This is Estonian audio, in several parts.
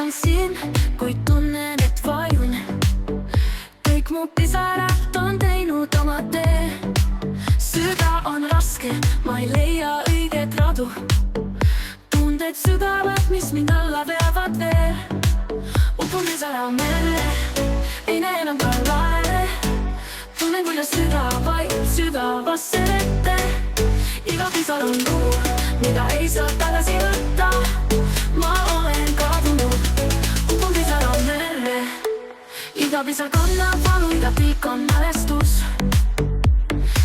seisan siin, kuid tunnen, et vajun. Kõik mu pisarad on teinud oma tee. Süda on raske, ma ei leia õiget radu. Tunded sügavad, mis mind alla veavad veel. Upun pisara merre, ei näe enam ka laere. Tunnen, kuidas süda vajub sügavasse vette. Iga pisar on lugu, mida ei saa tagasi võtta. Ma olen kadunud, upun pisara merre. Iga pisar kannab valu, iga pilk on mälestus.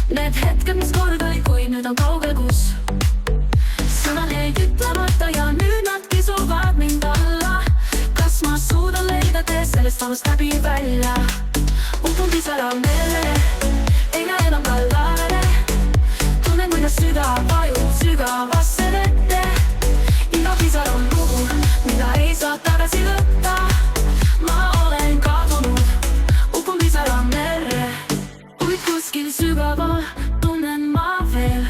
Need hetked, mis kord oli, kuid nüüd on kaugel kus. Sõnad jäid ütlemata ja nüüd nad kisuvad mind alla. Kas ma suudan leida tee sellest valust läbi välja? Upun pisara merre, ei näe enam ka laere. Tunnen, kuidas süda vajub sügavasse vette. Iga pisar on lugu, mida ei saa tagasi võtta. Ma olen kadunud, upun pisara merre. Kuid kuskil sügaval tunnen ma veel,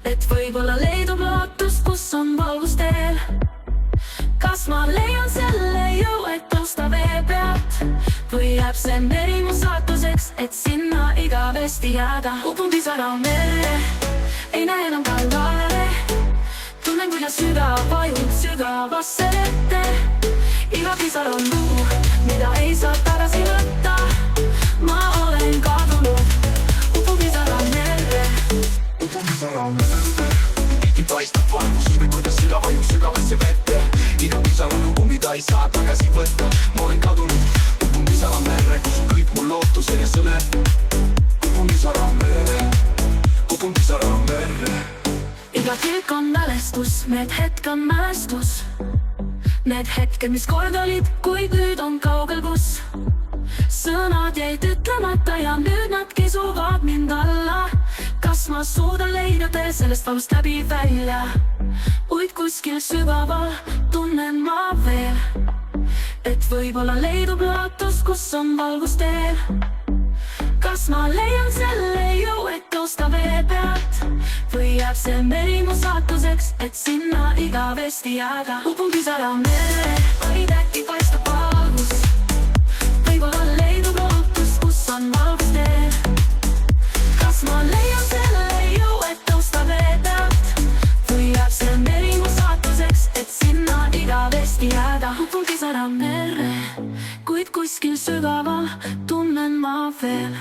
et võib-olla leidub lootust, kus on valgus teel. Kas ma leian selle jõu, et tõusta vee pealt? Või jääb see meri mu saatuseks, et sinna igavesti jääda? Upun pisara merre, ei näe enam ka laere. Tunnen, kuidas süda vajub sügavasse vette. Iga pisar on lugu, mida ei saa tagasi võtta. Ma olen kadunud, upun pisara merre. Upun pisara merre, ei paistab valgus, või kuidas süda vajub sügavasse vette. Iga pisar on lugu, mida ei saa tagasi võtta. Ma olen kadunud, upun pisara merre, kus on kõik mu lootused ja sõne. Upun pisara merre, upun pisara merre. Iga tilk on mälestus, need hetk on mälestus. Need hetked, mis kord olid, kuid nüüd on kaugel kus. Sõnad jäid ütlemata ja nüüd nad kisuvad mind alla. Kas ma suudan leida tee sellest valust läbi välja? Kuid kuskil sügaval tunnen ma veel, et võib-olla leidub lootust, kus on valgus teel. Kas ma leian selle jõu, et tõusta vee pealt? Või jääb see meri mu saatuseks, et sinna igavesti jääda? Upun pisara merre, vaid äkki paistab valgus. Võib-olla leidub lootust, kus on valgus teel. Kas ma leian selle jõu, et tõusta vee pealt? Või jääb see meri mu saatuseks, et sinna igavesti jääda? Upun pisara merre, kuid kuskil sügaval tunnen ma veel,